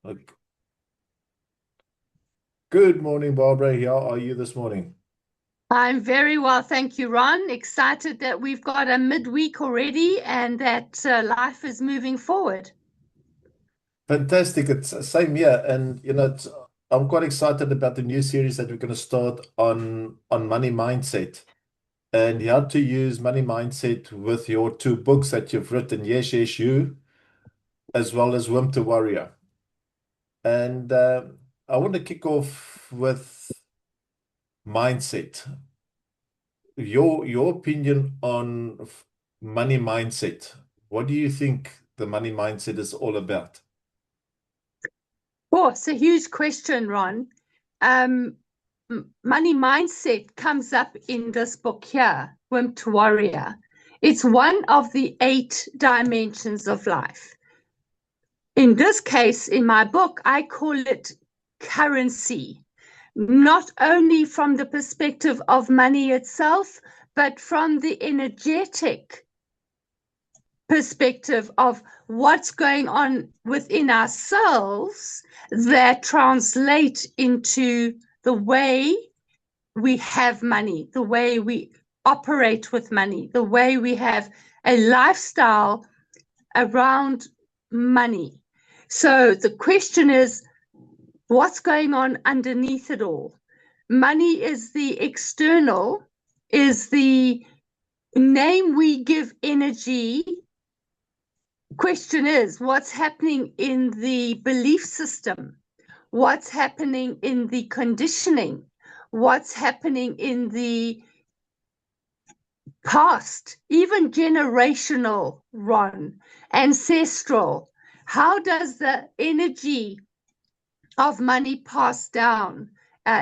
Like, good morning, Barbara. How are you this morning? I'm very well, thank you, Ron. Excited that we've got a midweek already and that life is moving forward. Fantastic. It's same here, and I'm quite excited about the new series that we're going to start on money mindset and how to use money mindset with your two books that you've written, Yes, Yes, You, as well as Wimp to Warrior. And I want to kick off with mindset. Your opinion on money mindset. What do you think the money mindset is all about? Oh, it's a huge question, Ron. Um, Money mindset comes up in this book here, Wimp to Warrior. It's one of the 8 dimensions of life. In this case, in my book, I call it currency, not only from the perspective of money itself, but from the energetic perspective of what's going on within ourselves that translate into the way we have money, the way we operate with money, the way we have a lifestyle around money. So the question is, what's going on underneath it all? Money is the external, is the name we give energy. Question is, what's happening in the belief system? What's happening in the conditioning? What's happening in the past, even generational, Ron, ancestral? How does the energy of money pass down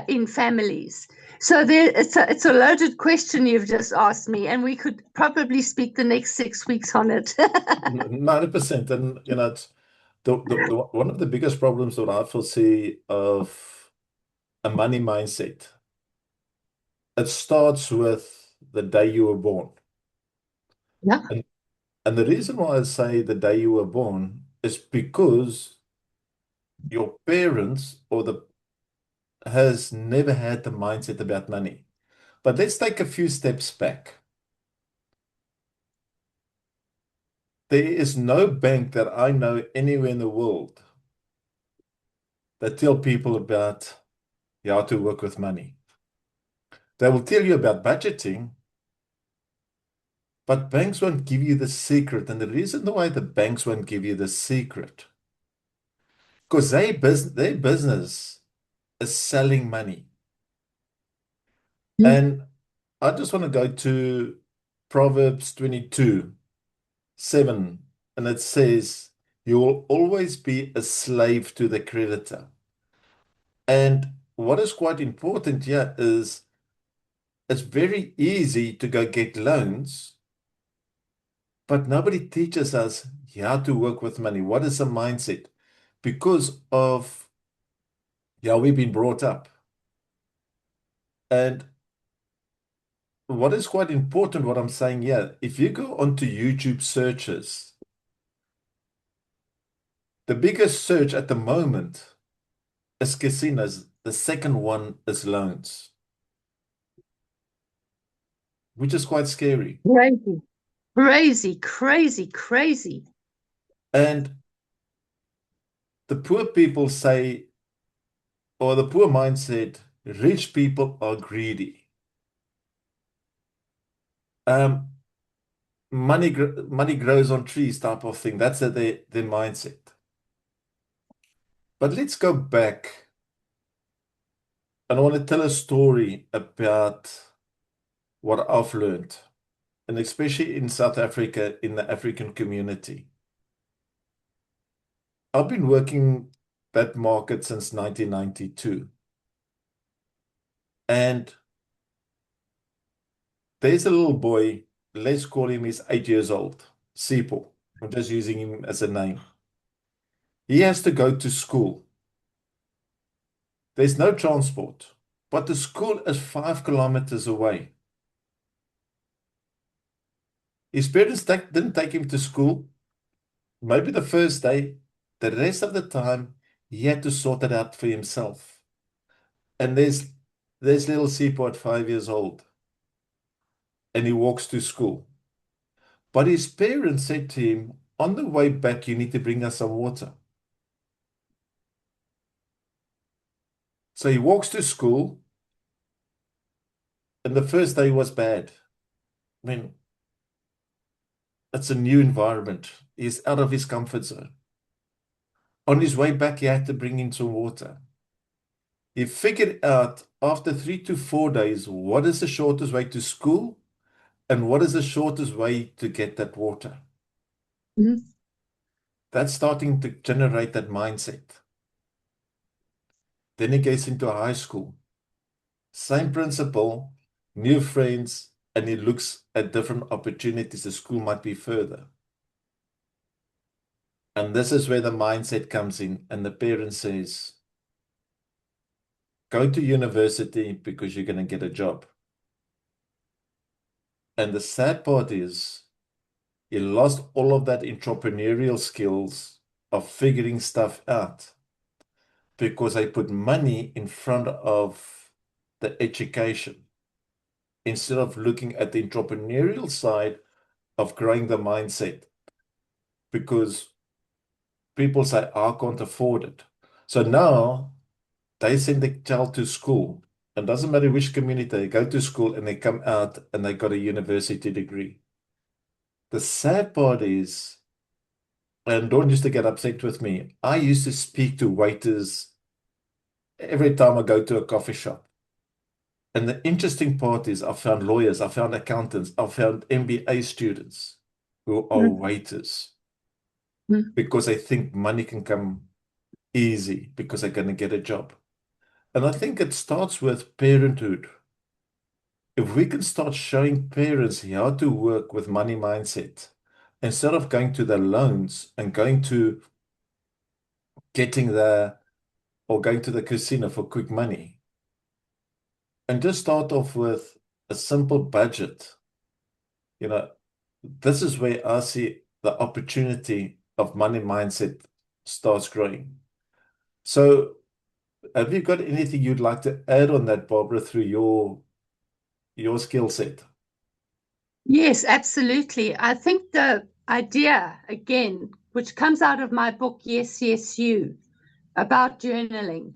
in families? So it's a loaded question you've just asked me, and we could probably speak the next 6 weeks on it. 90%. And it's the one of the biggest problems that I foresee of a money mindset. It starts with the day you were born. Yeah. And and the reason why I say the day you were born is because your parents or the has never had the mindset about money. But let's take a few steps back. There is no bank that I know anywhere in the world that tell people about how to work with money. They will tell you about budgeting, but banks won't give you the secret. And the reason why the banks won't give you the secret, because their business is selling money. And I just want to go to Proverbs 22:7, and it says, you will always be a slave to the creditor. And what is quite important here is it's very easy to go get loans, but nobody teaches us how to work with money. What is a mindset? Because of how we've been brought up. And what is quite important, what I'm saying here, if you go onto YouTube searches, the biggest search at the moment is casinos. The second one is loans, which is quite scary. Crazy, crazy, crazy, crazy. And the poor people say, or the poor mindset, rich people are greedy. Um, money grows on trees type of thing. That's their mindset. But let's go back, and I want to tell a story about what I've learned, and especially in South Africa, in the African community. I've been working that market since 1992. And there's a little boy, let's call him, he's 8 years old, Sipho. I'm just using him as a name. He has to go to school. There's no transport, but the school is 5 kilometers away. His parents didn't take him to school. Maybe the first day, the rest of the time, He had to sort it out for himself. And there's little Sipho at 5 years old, and he walks to school. But his parents said to him, on the way back, you need to bring us some water. So he walks to school, and the first day was bad. I mean, it's a new environment. He's out of his comfort zone. On his way back, he had to bring in some water. He figured out after 3 to 4 days what is the shortest way to school and what is the shortest way to get that water. Mhm. That's starting to generate that mindset. Then he goes into high school. Same principle, new friends, and he looks at different opportunities. The school might be further. And this is where the mindset comes in. And the parent says, go to university because you're going to get a job. And the sad part is, he lost all of that entrepreneurial skills of figuring stuff out because I put money in front of the education instead of looking at the entrepreneurial side of growing the mindset. Because people say, I can't afford it. So now they send the child to school. It doesn't matter which community, they go to school and they come out and they got a university degree. The sad part is, and don't used to get upset with me, I used to speak to waiters every time I go to a coffee shop. And the interesting part is I found lawyers, I found accountants, I found MBA students who are Mhm. waiters because they think money can come easy because they're going to get a job. And I think it starts with parenthood. If we can start showing parents how to work with money mindset, instead of going to the loans and going to getting the or going to the casino for quick money, and just start off with a simple budget. You know, this is where I see the opportunity of money mindset starts growing. So, have you got anything you'd like to add on that, Barbara, through your skill set? Yes, absolutely. I think the idea, again, which comes out of my book, Yes, Yes, You, about journaling,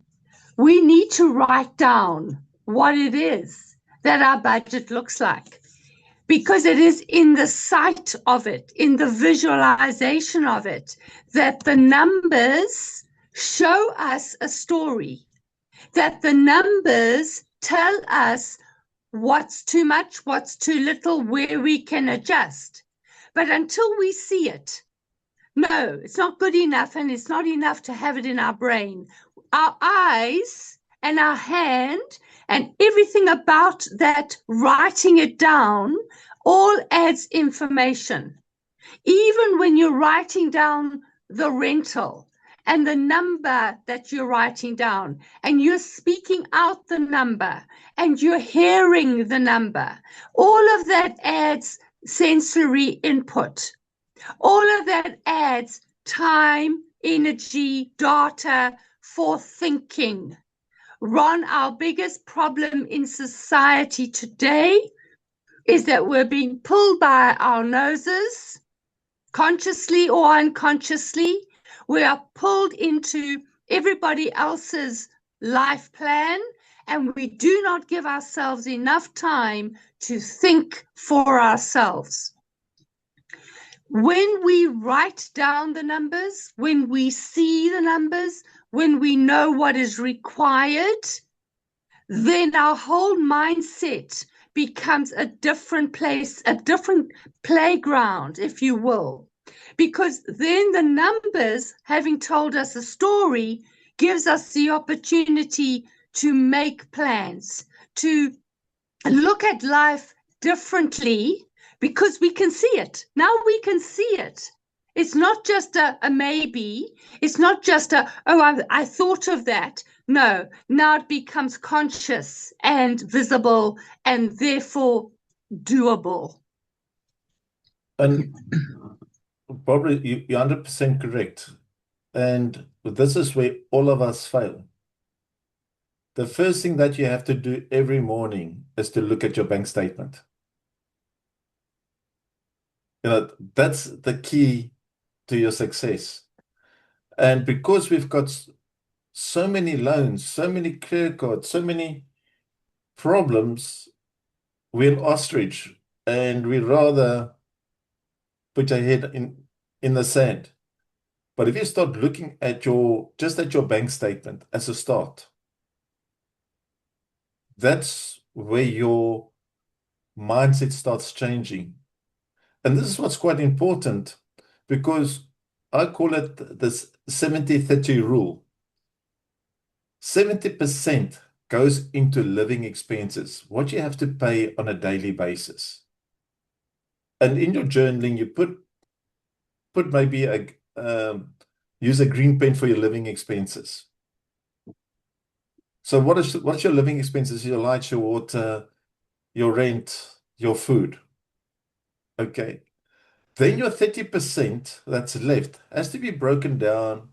we need to write down what it is that our budget looks like, because it is in the sight of it, in the visualization of it, that the numbers show us a story, that the numbers tell us what's too much, what's too little, where we can adjust. But until we see it, no, it's not good enough, and it's not enough to have it in our brain. Our eyes and our hand and everything about that, writing it down, all adds information. Even when you're writing down the rental and the number that you're writing down, and you're speaking out the number and you're hearing the number, all of that adds sensory input. All of that adds time, energy, data for thinking. Ron, our biggest problem in society today is that we're being pulled by our noses, consciously or unconsciously. We are pulled into everybody else's life plan, and we do not give ourselves enough time to think for ourselves. When we write down the numbers, when we see the numbers, when we know what is required, then our whole mindset becomes a different place, a different playground, if you will. Because then the numbers, having told us a story, gives us the opportunity to make plans, to look at life differently, because we can see it. Now we can see it. It's not just a maybe. It's not just I thought of that. No, now it becomes conscious and visible and therefore doable. And Barbara, you're 100% correct. And this is where all of us fail. The first thing that you have to do every morning is to look at your bank statement. That's the key to your success. And because we've got so many loans, so many credit cards, so many problems, we're an ostrich and we rather put our head in the sand. But if you start looking at just at your bank statement as a start, that's where your mindset starts changing. And this is what's quite important because I call it this 70-30 rule. 70% goes into living expenses, what you have to pay on a daily basis. And in your journaling, you put maybe use a green pen for your living expenses. So what's your living expenses? Your lights, your water, your rent, your food. Okay. Then your 30% that's left has to be broken down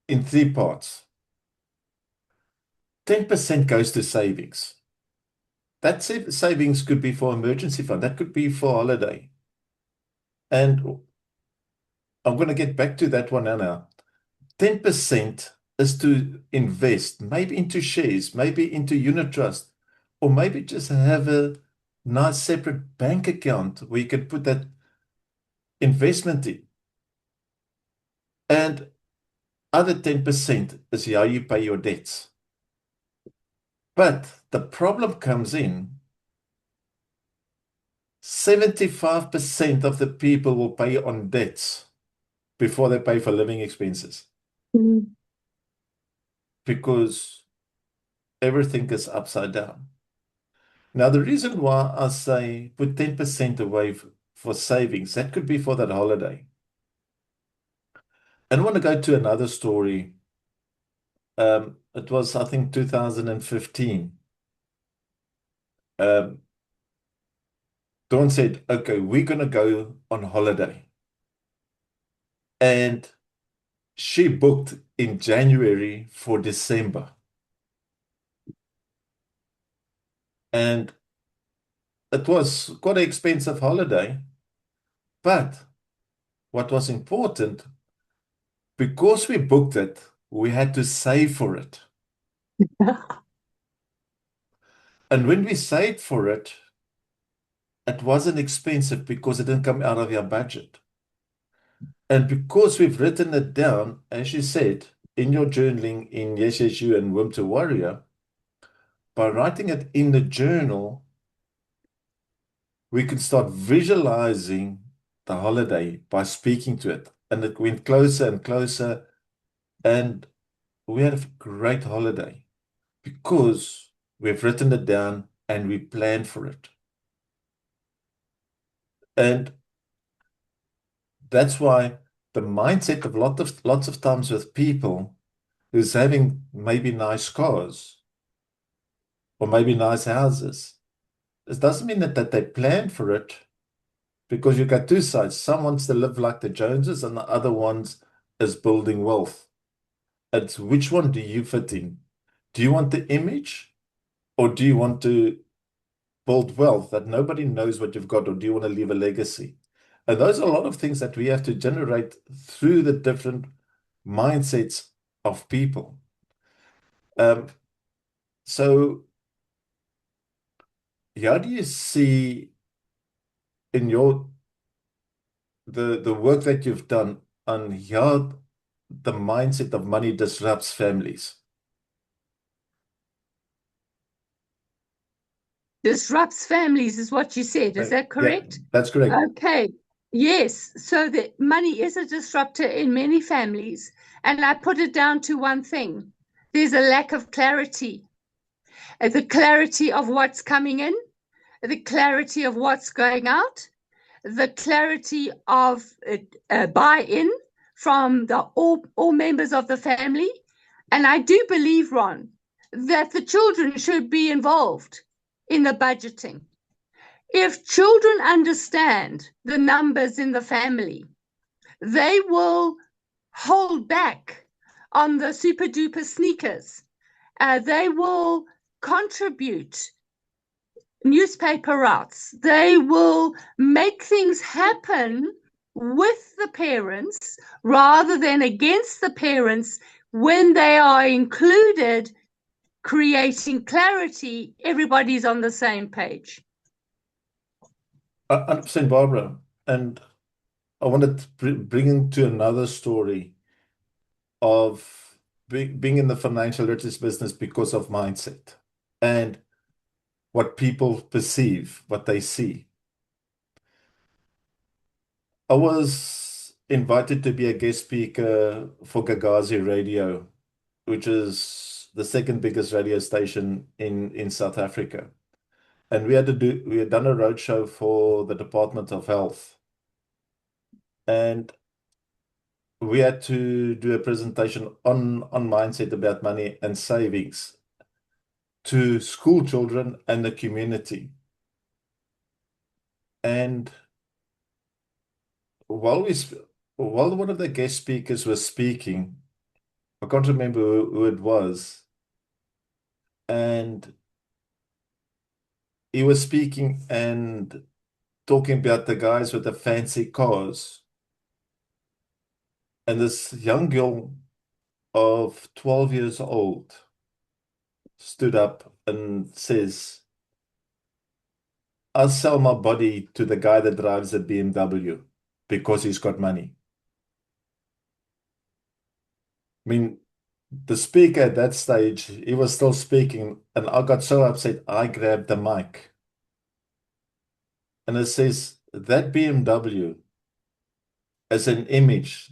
in three parts. 10% goes to savings. That savings could be for emergency fund. That could be for holiday. And I'm going to get back to that one now. 10% is to invest, maybe into shares, maybe into unit trust, or maybe just have a nice separate bank account where you can put that investment in. And other 10% is how you pay your debts. But the problem comes in 75% of the people will pay on debts before they pay for living expenses Mm. because everything is upside down. Now, the reason why I say put 10% away for savings, that could be for that holiday. And I want to go to another story. It was, I think, 2015. Um, Dawn said, okay, we're going to go on holiday. And she booked in January for December. And it was quite an expensive holiday. But what was important, because we booked it, we had to save for it. And when we saved for it, it wasn't expensive because it didn't come out of your budget. And because we've written it down, as you said, in your journaling in Yes, Yes, You and Winter Warrior, by writing it in the journal, we could start visualizing the holiday by speaking to it. And it went closer and closer. And we had a great holiday because we've written it down and we planned for it. And that's why the mindset of lots of times with people who's having maybe nice cars or maybe nice houses, it doesn't mean that they plan for it because you've got two sides. Some wants to live like the Joneses and the other ones is building wealth. It's which one do you fit in? Do you want the image or do you want to build wealth that nobody knows what you've got, or do you want to leave a legacy? And those are a lot of things that we have to generate through the different mindsets of people. Um, so how do you see in your the work that you've done on how the mindset of money disrupts families? Disrupts families is what you said. Is that Yeah, correct? that's correct. Okay. Yes. So the money is a disruptor in many families. And I put it down to one thing. There's a lack of clarity. The clarity of what's coming in, the clarity of what's going out, the clarity of buy-in from all members of the family. And I do believe, Ron, that the children should be involved in the budgeting. If children understand the numbers in the family, they will hold back on the super duper sneakers. They will contribute newspaper routes. They will make things happen with the parents rather than against the parents. When they are included, creating clarity, everybody's on the same page. 100%, Barbara. And I wanted to bring into another story of being in the financial literacy business because of mindset and what people perceive, what they see. I was invited to be a guest speaker for Gagazi Radio, which is the second biggest radio station in South Africa. And we had done a roadshow for the Department of Health. And we had to do a presentation on mindset about money and savings to school children and the community. And while we while one of the guest speakers was speaking, I can't remember who it was, and he was speaking and talking about the guys with the fancy cars. And this young girl of 12 years old stood up and says, I'll sell my body to the guy that drives a BMW because he's got money. I mean, the speaker at that stage, he was still speaking, and I got so upset, I grabbed the mic. And it says, that BMW as an image,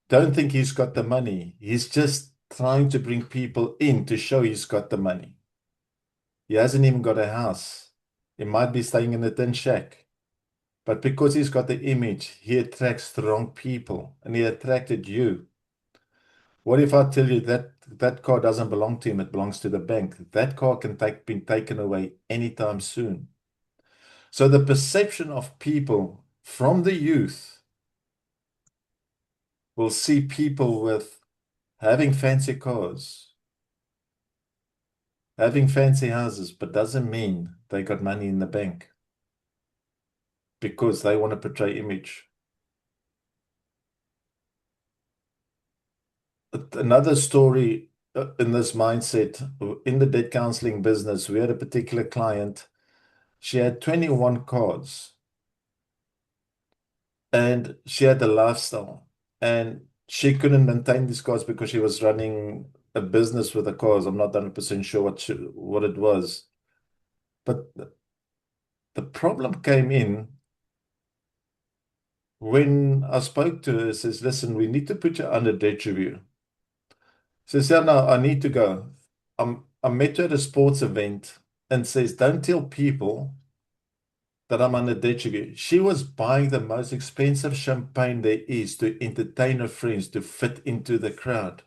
don't think he's got the money. He's just trying to bring people in to show he's got the money. He hasn't even got a house. He might be staying in a tin shack. But because he's got the image, he attracts the wrong people, and he attracted you. What if I tell you that that car doesn't belong to him, it belongs to the bank? That car can be taken away anytime soon. So the perception of people from the youth will see people with having fancy cars, having fancy houses, but doesn't mean they got money in the bank because they want to portray image. Another story in this mindset, in the debt counseling business, we had a particular client. She had 21 cards and she had a lifestyle, and she couldn't maintain these cards because she was running a business with the cars. I'm not 100% sure what it was. But the problem came in when I spoke to her. Says, listen, we need to put you under debt review. Says, yeah, no, I need to go. I met her at a sports event and says, don't tell people that I'm under debt review. She was buying the most expensive champagne there is to entertain her friends, to fit into the crowd.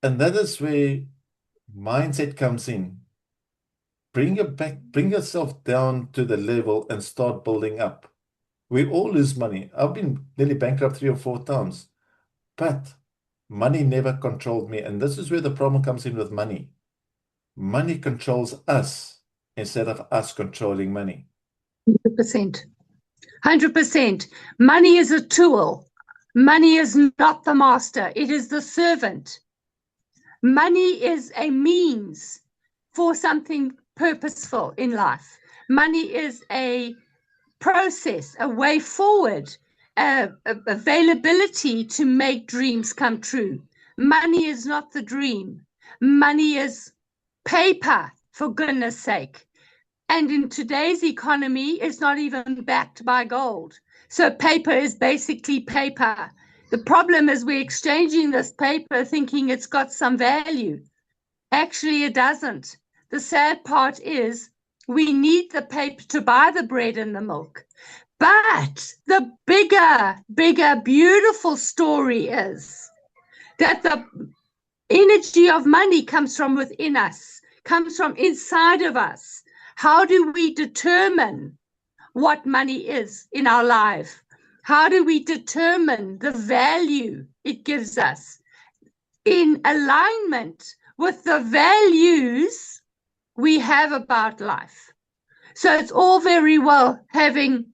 And that is where mindset comes in. Bring yourself down to the level and start building up. We all lose money. I've been nearly bankrupt 3 or 4 times, but money never controlled me. And this is where the problem comes in with money. Money controls us instead of us controlling money. 100%. 100%. Money is a tool. Money is not the master. It is the servant. Money is a means for something purposeful in life. Money is a process, a way forward, availability to make dreams come true. Money is not the dream. Money is paper, for goodness sake. And in today's economy, it's not even backed by gold. So paper is basically paper. The problem is we're exchanging this paper thinking it's got some value. Actually, it doesn't. The sad part is we need the paper to buy the bread and the milk. But the bigger, beautiful story is that the energy of money comes from within us, comes from inside of us. How do we determine what money is in our life? How do we determine the value it gives us in alignment with the values we have about life? So it's all very well having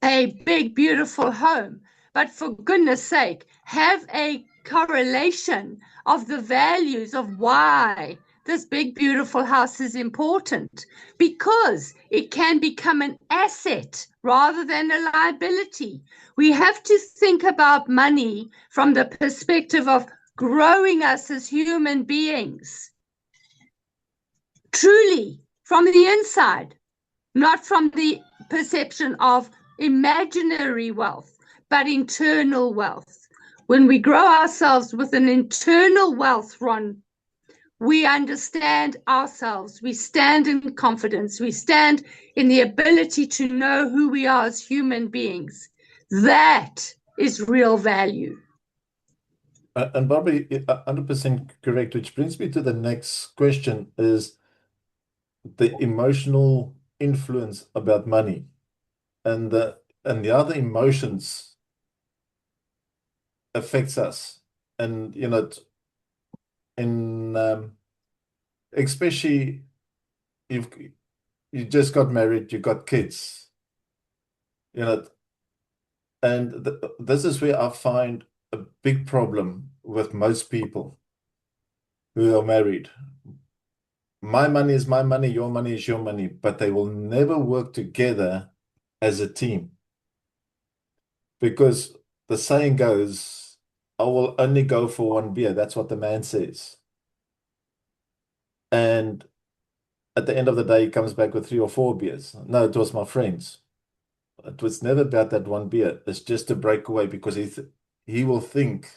a big, beautiful home, but for goodness sake, have a correlation of the values of why this big, beautiful house is important, because it can become an asset rather than a liability. We have to think about money from the perspective of growing us as human beings, truly from the inside, not from the perception of imaginary wealth, but internal wealth. When we grow ourselves with an internal wealth, Ron, we understand ourselves. We stand in confidence. We stand in the ability to know who we are as human beings. That is real value. And Barbara, 100% correct, which brings me to the next question is the emotional influence about money and the other emotions affects us. And in especially you've you just got married, you got kids, you know, and this is where I find a big problem with most people who are married. My money is my money, your money is your money, but they will never work together as a team because the saying goes, I will only go for one beer. That's what the man says. And at the end of the day, he comes back with 3 or 4 beers. No, it was my friends. It was never about that one beer. It's just to break away because he will think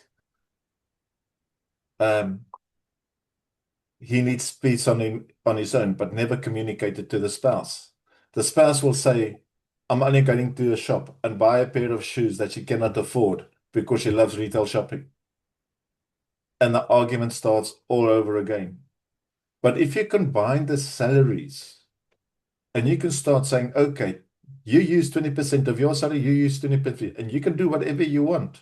um, he needs peace on his own, but never communicate it to the spouse. The spouse will say, I'm only going to a shop and buy a pair of shoes that she cannot afford because she loves retail shopping. And the argument starts all over again. But if you combine the salaries and you can start saying, okay, you use 20% of your salary, you use 20%, and you can do whatever you want.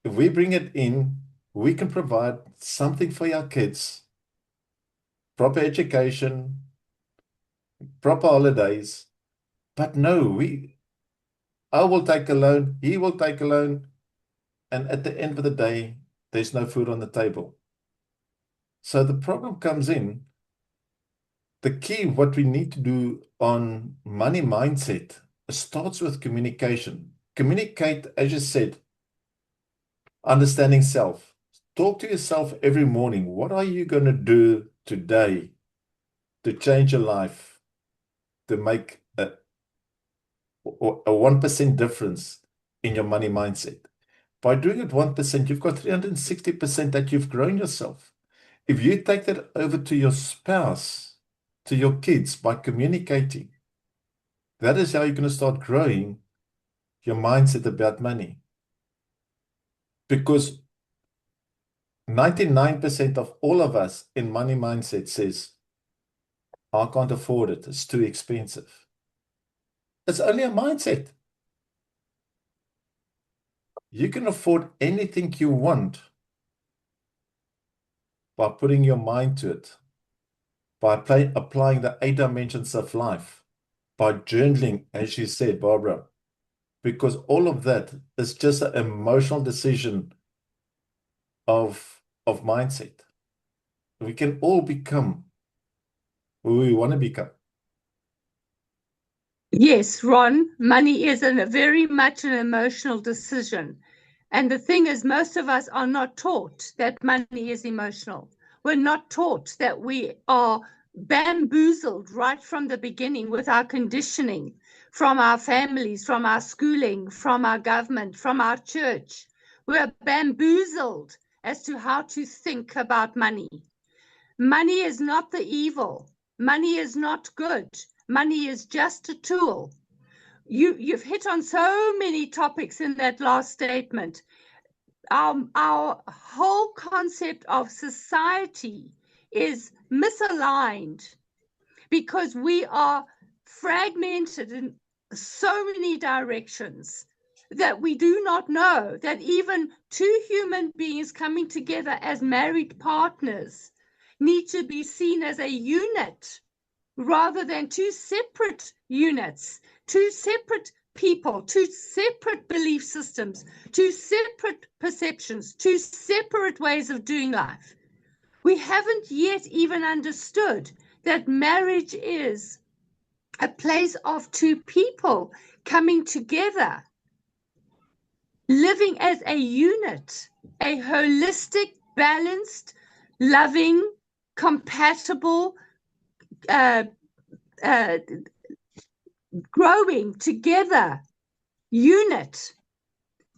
If we bring it in, we can provide something for our kids, proper education, proper holidays. But no, I will take a loan, he will take a loan, and at the end of the day, there's no food on the table. So the problem comes in. The key, what we need to do on money mindset starts with communication. Communicate, as you said, understanding self. Talk to yourself every morning. What are you going to do today to change your life, to make a 1% difference in your money mindset? By doing it 1%, you've got 360% that you've grown yourself. If you take that over to your spouse, to your kids by communicating, that is how you're going to start growing your mindset about money. Because 99% of all of us in money mindset says, I can't afford it. It's too expensive. It's only a mindset. You can afford anything you want by putting your mind to it, by applying the 8 dimensions of life, by journaling, as you said, Barbara, because all of that is just an emotional decision of mindset. We can all become who we want to become. Yes, Ron, money is very much an emotional decision. And the thing is, most of us are not taught that money is emotional. We're not taught that we are bamboozled right from the beginning with our conditioning from our families, from our schooling, from our government, from our church. We're bamboozled as to how to think about money. Money is not the evil. Money is not good. Money is just a tool. You've hit on so many topics in that last statement. Our whole concept of society is misaligned because we are fragmented so many directions that we do not know, that even two human beings coming together as married partners need to be seen as a unit rather than two separate units, two separate people, two separate belief systems, two separate perceptions, two separate ways of doing life. We haven't yet even understood that marriage is a place of two people coming together, living as a unit, a holistic, balanced, loving, compatible, uh, uh, growing together unit.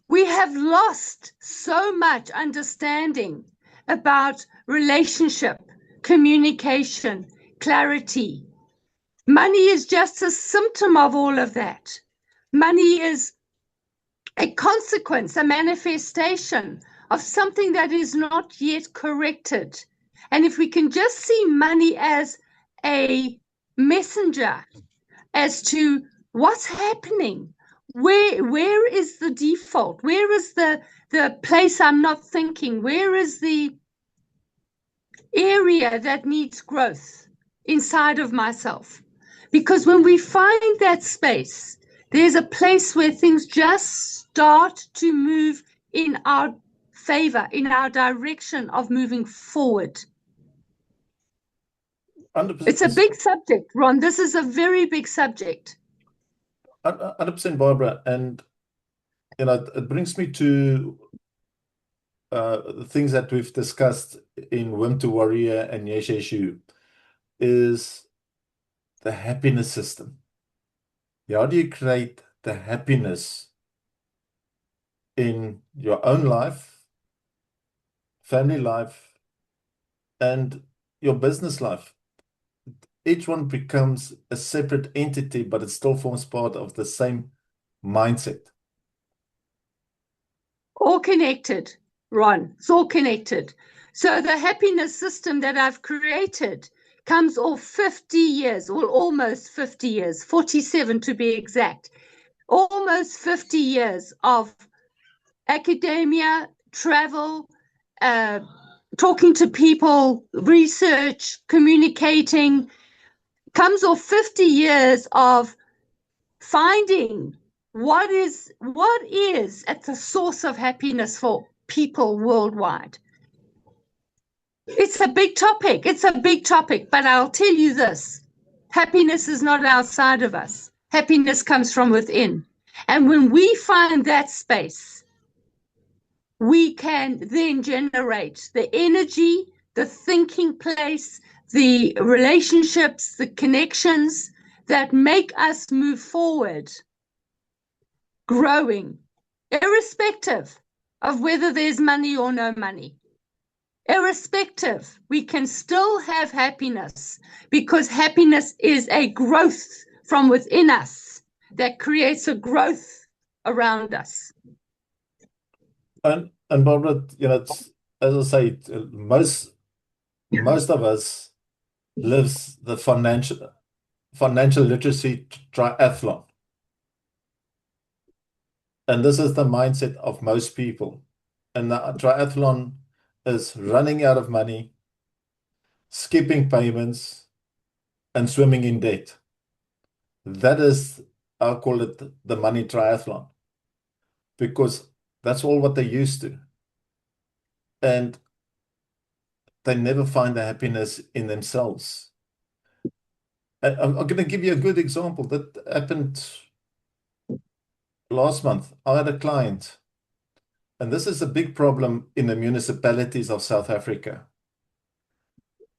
We have lost so much understanding about relationship, communication, clarity. Money is just a symptom of all of that. Money is a consequence, a manifestation of something that is not yet corrected. And if we can just see money as a messenger as to what's happening, where is the default? Where is the place I'm not thinking? Where is the area that needs growth inside of myself? Because when we find that space, there's a place where things just start to move in our favor, in our direction of moving forward. 100%, It's a big subject, Ron. This is a very big subject. 100%, Barbara. And it brings me to the things that we've discussed in Wim to Warrior and Yes Yes You is the happiness system. How do you create the happiness in your own life, family life, and your business life? Each one becomes a separate entity, but it still forms part of the same mindset. All connected, Ron. It's all connected. So the happiness system that I've created comes off 50 years, or almost 50 years, 47 to be exact, almost 50 years of academia, travel, talking to people, research, communicating, comes off 50 years of finding what is at the source of happiness for people worldwide. It's a big topic. It's a big topic, but I'll tell you this. Happiness is not outside of us. Happiness comes from within. And when we find that space, we can then generate the energy, the thinking place, the relationships, the connections that make us move forward, growing, irrespective of whether there's money or no money. Irrespective, we can still have happiness because happiness is a growth from within us that creates a growth around us. And Barbara, it's, as I say, most of us lives the financial literacy triathlon. And this is the mindset of most people. And the triathlon is running out of money, skipping payments, and swimming in debt. That is, I'll call it the money triathlon, because that's all what they're used to. And they never find the happiness in themselves. And I'm going to give you a good example that happened last month. I had a client, and this is a big problem in the municipalities of South Africa.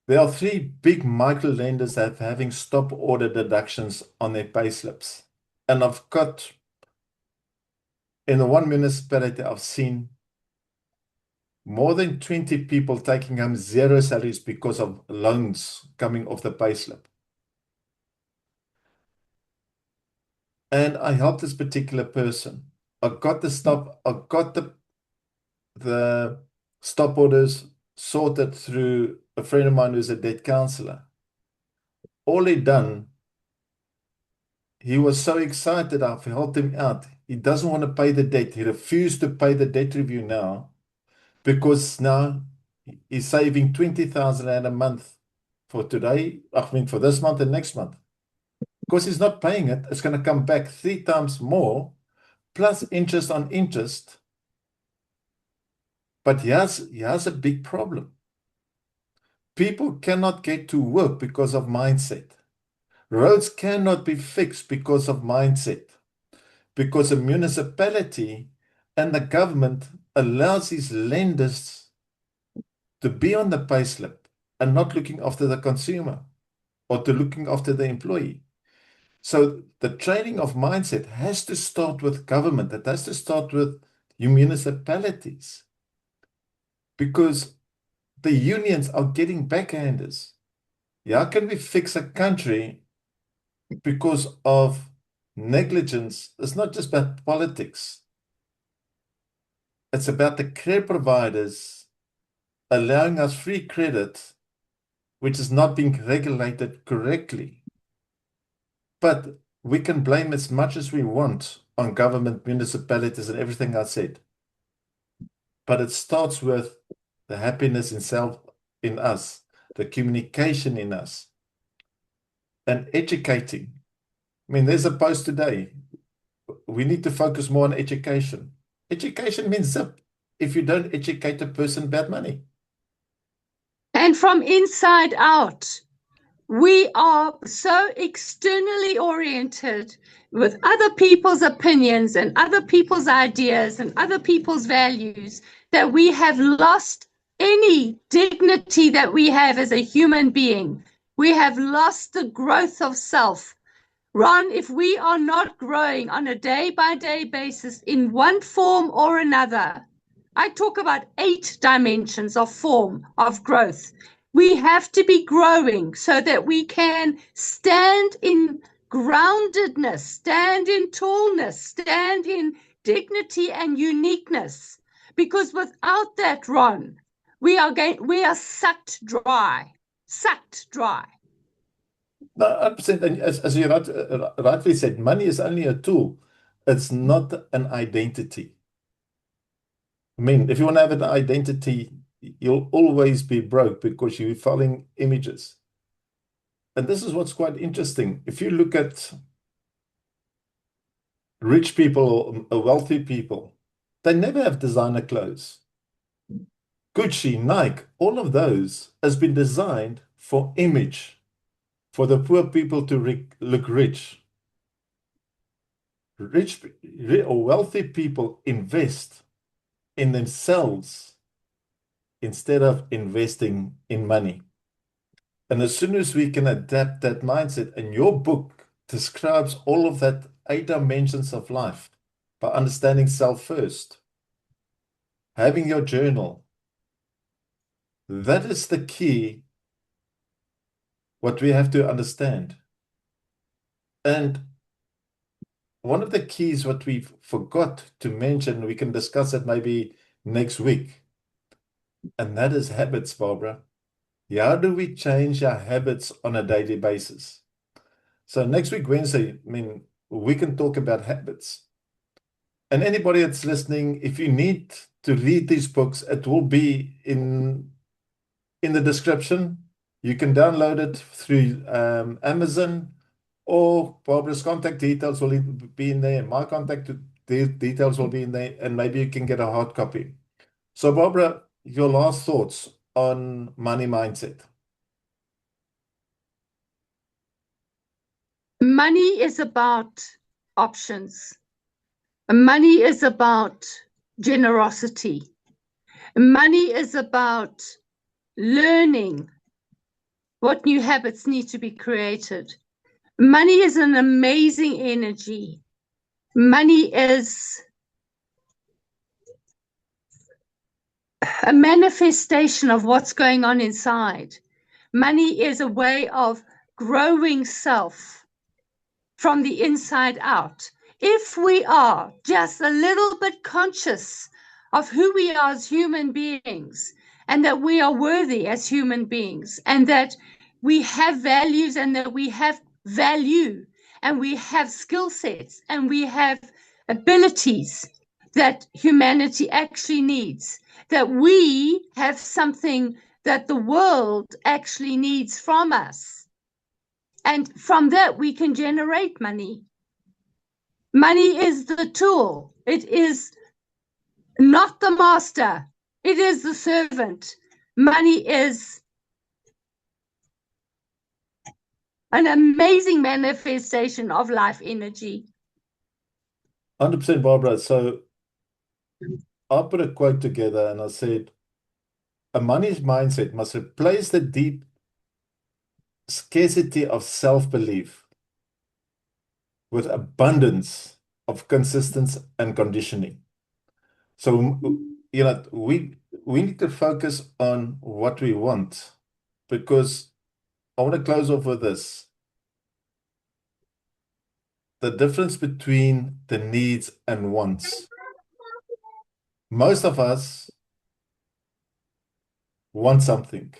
There are three big micro lenders that are having stop order deductions on their payslips. And I've got, in the one municipality, I've seen more than 20 people taking home zero salaries because of loans coming off the payslip. And I helped this particular person. I got the stop orders sorted through a friend of mine who's a debt counselor. All he done, He was so excited. I've helped him out. He doesn't want to pay the debt. He refused to pay the debt review now because now he's saving 20,000 Rand a month for today. I mean, for this month and next month. Because he's not paying it, it's going to come back 3 times more, plus interest on interest. But he has a big problem. People cannot get to work because of mindset. Roads cannot be fixed because of mindset. Because a municipality and the government allows these lenders to be on the payslip and not looking after the consumer or to looking after the employee. So the training of mindset has to start with government. It has to start with your municipalities because the unions are getting backhanders. How can we fix a country because of negligence? It's not just about politics. It's about the care providers allowing us free credit, which is not being regulated correctly. But we can blame as much as we want on government, municipalities, and everything I said. But it starts with the happiness in self in us, the communication in us, and educating. I mean, there's a post today. We need to focus more on education. Education means zip if you don't educate a person about money. And from inside out, we are so externally oriented with other people's opinions and other people's ideas and other people's values that we have lost any dignity that we have as a human being. We have lost the growth of self. Ron, if we are not growing on a day-by-day basis in one form or another, I talk about 8 dimensions of form of growth. We have to be growing so that we can stand in groundedness, stand in tallness, stand in dignity and uniqueness. Because without that, Ron, we are sucked dry, sucked dry. No, 100%. And as you rightly said, money is only a tool. It's not an identity. I mean, if you want to have an identity, you'll always be broke because you're following images. And this is what's quite interesting. If you look at rich people or wealthy people, they never have designer clothes. Gucci, Nike, all of those has been designed for image, for the poor people to look rich. Rich or wealthy people invest in themselves instead of investing in money. And as soon as we can adapt that mindset, and your book describes all of that 8 dimensions of life by understanding self first, having your journal, that is the key, what we have to understand. And one of the keys, what we forgot to mention, we can discuss it maybe next week, and that is habits, Barbara. How do we change our habits on a daily basis? So next week, Wednesday, I mean, we can talk about habits. And anybody that's listening, if you need to read these books, it will be in the description. You can download it through Amazon, or Barbara's contact details will be in there. My contact details will be in there, and maybe you can get a hard copy. So, Barbara, your last thoughts on money mindset. Money is about options. Money is about generosity. Money is about learning what new habits need to be created. Money is an amazing energy. Money is a manifestation of what's going on inside. Money is a way of growing self from the inside out. If we are just a little bit conscious of who we are as human beings, and that we are worthy as human beings, and that we have values and that we have value, and we have skill sets and we have abilities that humanity actually needs, that we have something that the world actually needs from us. And from that, we can generate money. Money is the tool. It is not the master. It is the servant. Money is an amazing manifestation of life energy. 100% Barbara. So I put a quote together and I said, a money mindset must replace the deep scarcity of self-belief with abundance of consistency and conditioning. So, we need to focus on what we want, because I want to close off with this. The difference between the needs and wants. Most of us want something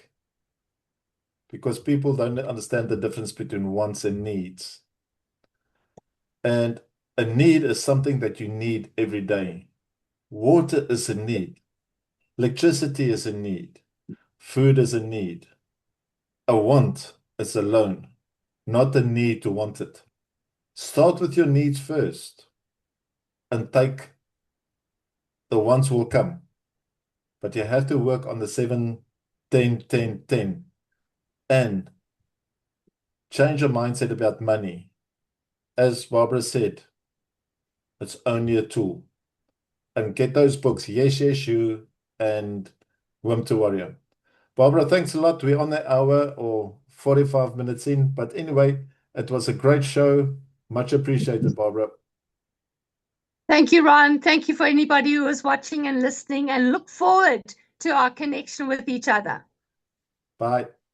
because people don't understand the difference between wants and needs. And a need is something that you need every day. Water is a need. Electricity is a need. Food is a need. A want is a loan, not a need to want it. Start with your needs first and take the wants will come. But you have to work on the 7, 10, 10, 10 and change your mindset about money. As Barbara said, it's only a tool. And get those books, Yes, Yes, You and Wim to Warrior. Barbara, thanks a lot. We're on the hour or 45 minutes in. But anyway, it was a great show. Much appreciated, Barbara. Thank you, Ron. Thank you for anybody who is watching and listening, and look forward to our connection with each other. Bye.